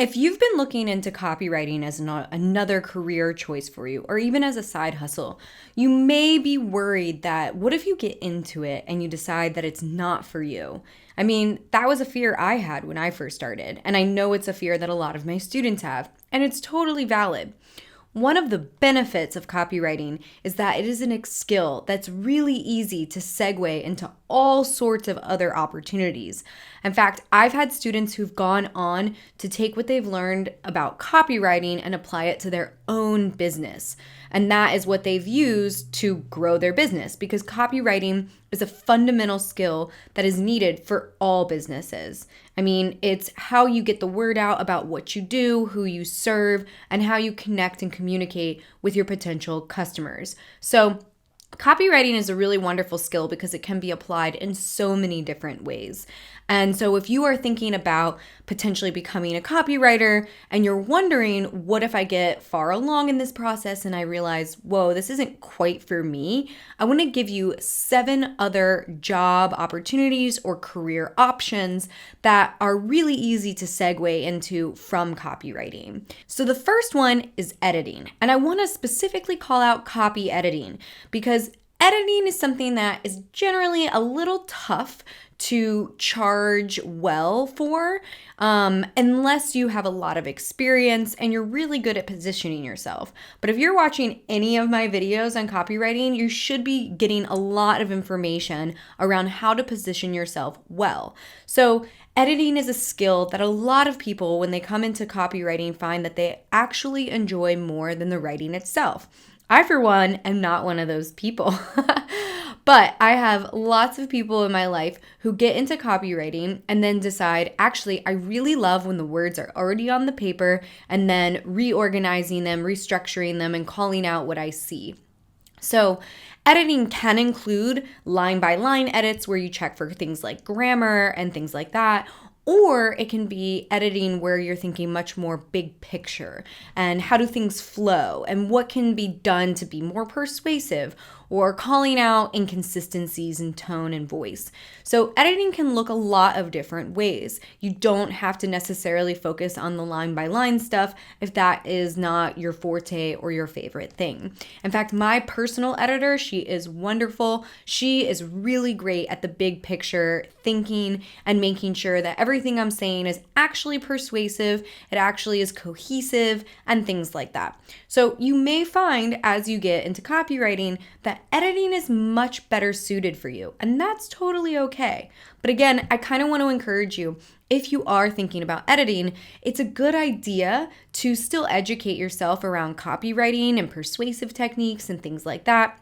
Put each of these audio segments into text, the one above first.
If you've been looking into copywriting as another career choice for you, or even as a side hustle, you may be worried that what if you get into it and you decide that it's not for you? I mean, that was a fear I had when I first started, and I know it's a fear that a lot of my students have, and it's totally valid. One of the benefits of copywriting is that it is a skill that's really easy to segue into all sorts of other opportunities. In fact, I've had students who've gone on to take what they've learned about copywriting and apply it to their own business. And that is what they've used to grow their business, because copywriting is a fundamental skill that is needed for all businesses. I mean, it's how you get the word out about what you do, who you serve, and how you connect and communicate with your potential customers. So copywriting is a really wonderful skill because it can be applied in so many different ways. And so if you are thinking about potentially becoming a copywriter and you're wondering, what if I get far along in this process and I realize, whoa, this isn't quite for me, I want to give you 7 other job opportunities or career options that are really easy to segue into from copywriting. So the first one is editing. And I want to specifically call out copy editing because editing is something that is generally a little tough to charge well for unless you have a lot of experience and you're really good at positioning yourself. But if you're watching any of my videos on copywriting, you should be getting a lot of information around how to position yourself well. So editing is a skill that a lot of people, when they come into copywriting, find that they actually enjoy more than the writing itself. I, for one, am not one of those people. But I have lots of people in my life who get into copywriting and then decide, actually, I really love when the words are already on the paper and then reorganizing them, restructuring them, and calling out what I see. So editing can include line-by-line edits where you check for things like grammar and things like that. Or it can be editing where you're thinking much more big picture and how do things flow and what can be done to be more persuasive, or calling out inconsistencies in tone and voice. So editing can look a lot of different ways. You don't have to necessarily focus on the line by line stuff if that is not your forte or your favorite thing. In fact, my personal editor, she is wonderful. She is really great at the big picture thinking and making sure that everything I'm saying is actually persuasive, it actually is cohesive, and things like that. So you may find as you get into copywriting that editing is much better suited for you, and that's totally okay. But again, I kind of want to encourage you, if you are thinking about editing, it's a good idea to still educate yourself around copywriting and persuasive techniques and things like that.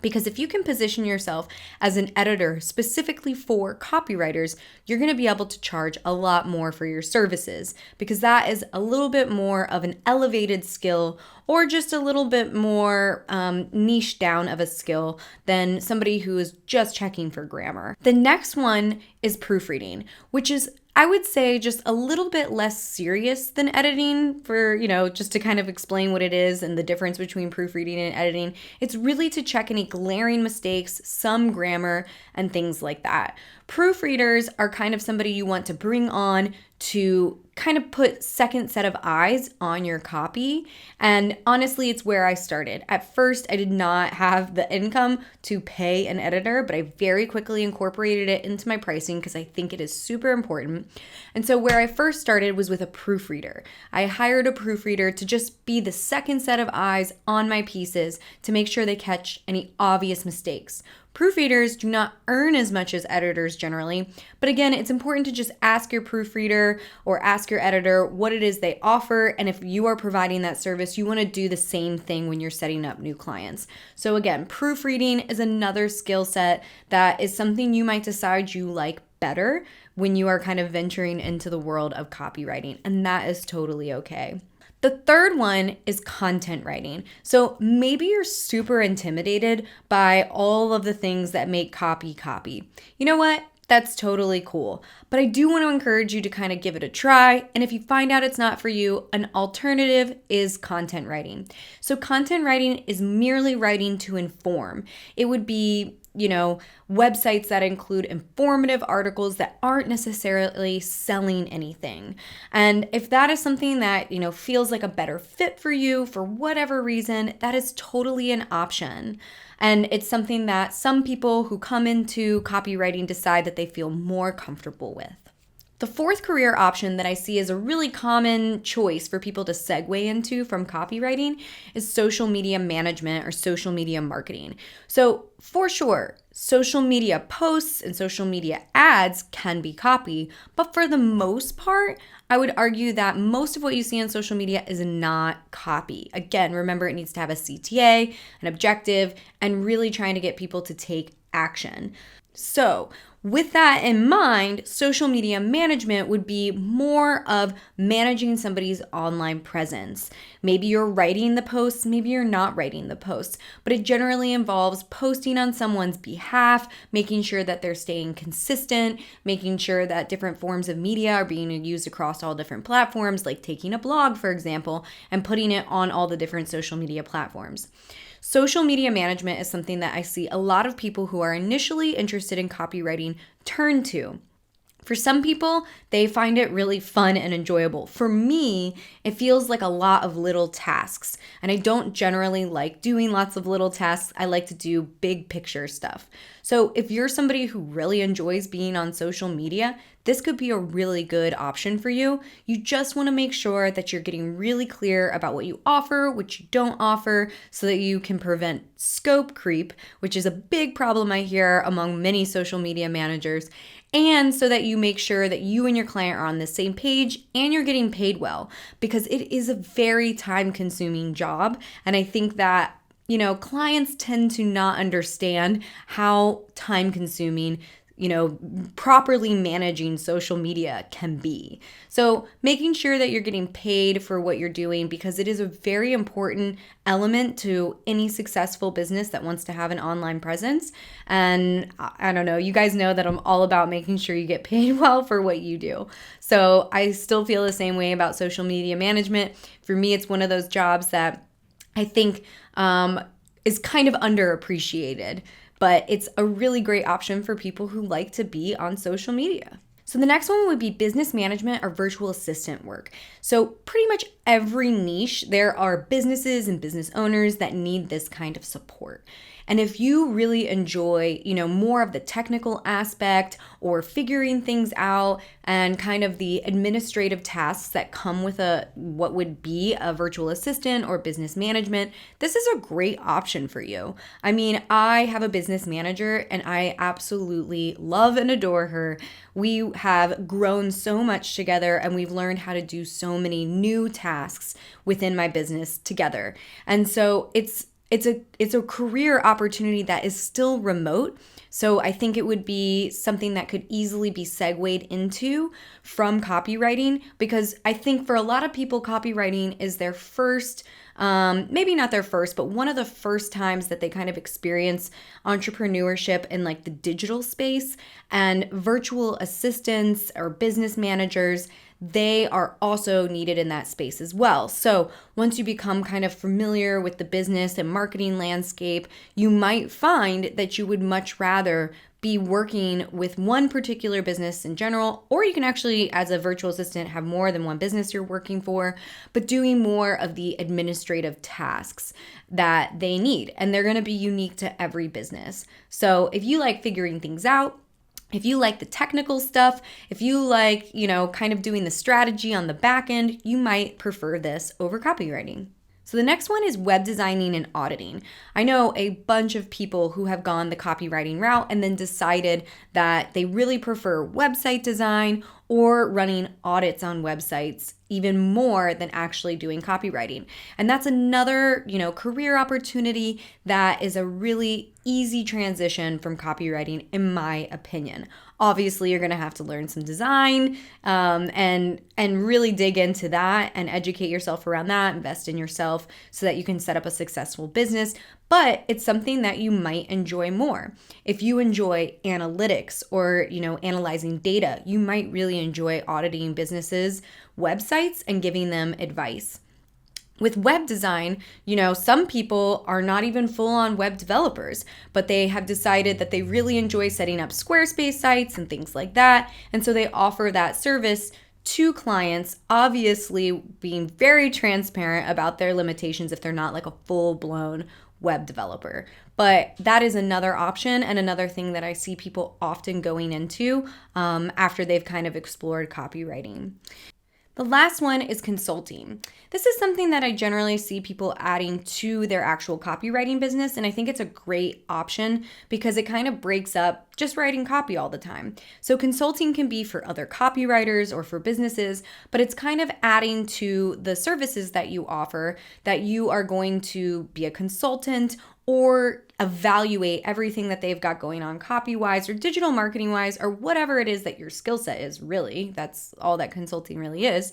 Because if you can position yourself as an editor specifically for copywriters, you're going to be able to charge a lot more for your services, because that is a little bit more of an elevated skill or just a little bit more niche down of a skill than somebody who is just checking for grammar. The next one is proofreading, which is, I would say, just a little bit less serious than editing for, just to kind of explain what it is and the difference between proofreading and editing. It's really to check any glaring mistakes, some grammar, and things like that. Proofreaders are kind of somebody you want to bring on to kind of put second set of eyes on your copy. And honestly, it's where I started. At first, I did not have the income to pay an editor, but I very quickly incorporated it into my pricing because I think it is super important. And so where I first started was with a proofreader. I hired a proofreader to just be the second set of eyes on my pieces to make sure they catch any obvious mistakes. Proofreaders do not earn as much as editors generally, but again, it's important to just ask your proofreader or ask your editor what it is they offer, and if you are providing that service, you want to do the same thing when you're setting up new clients. So again, proofreading is another skill set that is something you might decide you like better when you are kind of venturing into the world of copywriting, and that is totally okay. The third one is content writing. So maybe you're super intimidated by all of the things that make copy. You know what? That's totally cool. But I do want to encourage you to kind of give it a try. And if you find out it's not for you, an alternative is content writing. So content writing is merely writing to inform. It would be websites that include informative articles that aren't necessarily selling anything. And if that is something that, feels like a better fit for you for whatever reason, that is totally an option. And it's something that some people who come into copywriting decide that they feel more comfortable with. The fourth career option that I see as a really common choice for people to segue into from copywriting is social media management or social media marketing. So for sure, social media posts and social media ads can be copy, but for the most part, I would argue that most of what you see on social media is not copy. Again, remember it needs to have a CTA, an objective, and really trying to get people to take action. So with that in mind, social media management would be more of managing somebody's online presence. Maybe you're writing the posts, maybe you're not writing the posts, but it generally involves posting on someone's behalf, making sure that they're staying consistent, making sure that different forms of media are being used across all different platforms, like taking a blog, for example, and putting it on all the different social media platforms. Social media management is something that I see a lot of people who are initially interested in copywriting turn to. For some people, they find it really fun and enjoyable. For me, it feels like a lot of little tasks, and I don't generally like doing lots of little tasks. I like to do big picture stuff. So if you're somebody who really enjoys being on social media, this could be a really good option for you. You just want to make sure that you're getting really clear about what you offer, what you don't offer, so that you can prevent scope creep, which is a big problem I hear among many social media managers, and so that you make sure that you and your client are on the same page and you're getting paid well, because it is a very time-consuming job. And I think that clients tend to not understand how time-consuming properly managing social media can be. So making sure that you're getting paid for what you're doing, because it is a very important element to any successful business that wants to have an online presence. And I don't know, you guys know that I'm all about making sure you get paid well for what you do. So I still feel the same way about social media management. For me, it's one of those jobs that I think is kind of underappreciated, but it's a really great option for people who like to be on social media. So the next one would be business management or virtual assistant work. So pretty much every niche, there are businesses and business owners that need this kind of support. And if you really enjoy, more of the technical aspect or figuring things out and kind of the administrative tasks that come with what would be a virtual assistant or business management, this is a great option for you. I mean, I have a business manager and I absolutely love and adore her. We have grown so much together and we've learned how to do so many new tasks within my business together. And so it's a career opportunity that is still remote. So I think it would be something that could easily be segued into from copywriting, because I think for a lot of people, copywriting is their first, maybe not their first, but one of the first times that they kind of experience entrepreneurship in like the digital space. And virtual assistants or business managers, they are also needed in that space as well. So once you become kind of familiar with the business and marketing landscape, you might find that you would much rather be working with one particular business in general, or you can actually, as a virtual assistant, have more than one business you're working for, but doing more of the administrative tasks that they need. And they're going to be unique to every business. So if you like figuring things out, if you like the technical stuff, if you like, kind of doing the strategy on the back end, you might prefer this over copywriting. So the next one is web designing and auditing. I know a bunch of people who have gone the copywriting route and then decided that they really prefer website design or running audits on websites even more than actually doing copywriting. And that's another, career opportunity that is a really easy transition from copywriting, in my opinion. Obviously, you're going to have to learn some design and really dig into that and educate yourself around that, invest in yourself so that you can set up a successful business. But it's something that you might enjoy more. If you enjoy analytics or, analyzing data, you might really enjoy auditing businesses' websites and giving them advice. With web design, some people are not even full-on web developers, but they have decided that they really enjoy setting up Squarespace sites and things like that. And so they offer that service to clients, obviously being very transparent about their limitations if they're not like a full-blown web developer. But that is another option and another thing that I see people often going into after they've kind of explored copywriting. The last one is consulting. This is something that I generally see people adding to their actual copywriting business, and I think it's a great option because it kind of breaks up just writing copy all the time. So consulting can be for other copywriters or for businesses, but it's kind of adding to the services that you offer, that you are going to be a consultant or evaluate everything that they've got going on copy-wise or digital marketing-wise or whatever it is that your skill set is, really. That's all that consulting really is.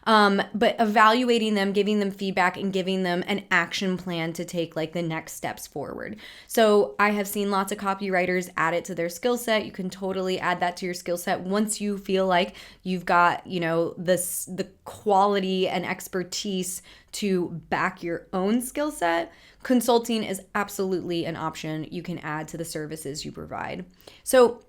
But evaluating them, giving them feedback, and giving them an action plan to take like the next steps forward. So I have seen lots of copywriters add it to their skill set. You can totally add that to your skill set once you feel like you've got, the quality and expertise to back your own skill set. Consulting is absolutely an option you can add to the services you provide. So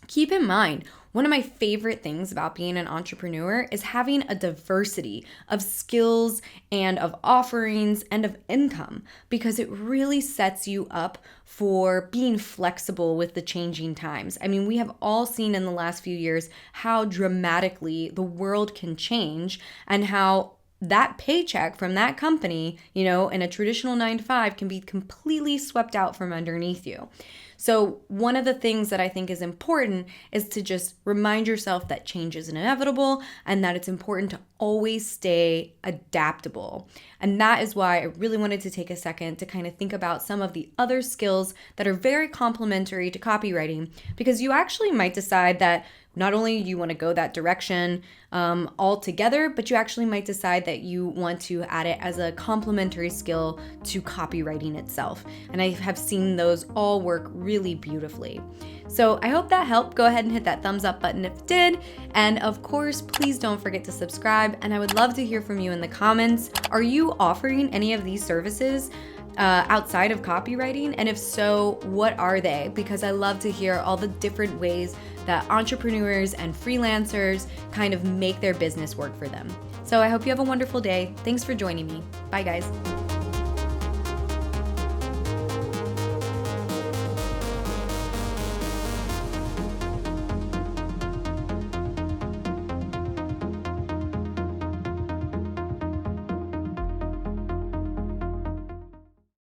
keep in mind, one of my favorite things about being an entrepreneur is having a diversity of skills and of offerings and of income, because it really sets you up for being flexible with the changing times. I mean, we have all seen in the last few years how dramatically the world can change and how that paycheck from that company, in a traditional 9-to-5 can be completely swept out from underneath you. So one of the things that I think is important is to just remind yourself that change is inevitable and that it's important to always stay adaptable. And that is why I really wanted to take a second to kind of think about some of the other skills that are very complementary to copywriting, because you actually might decide that not only you want to go that direction altogether, but you actually might decide that you want to add it as a complementary skill to copywriting itself. And I have seen those all work really beautifully. So I hope that helped. Go ahead and hit that thumbs up button if it did. And of course, please don't forget to subscribe. And I would love to hear from you in the comments. Are you offering any of these services outside of copywriting? And if so, what are they? Because I love to hear all the different ways that entrepreneurs and freelancers kind of make their business work for them. So I hope you have a wonderful day. Thanks for joining me. Bye, guys.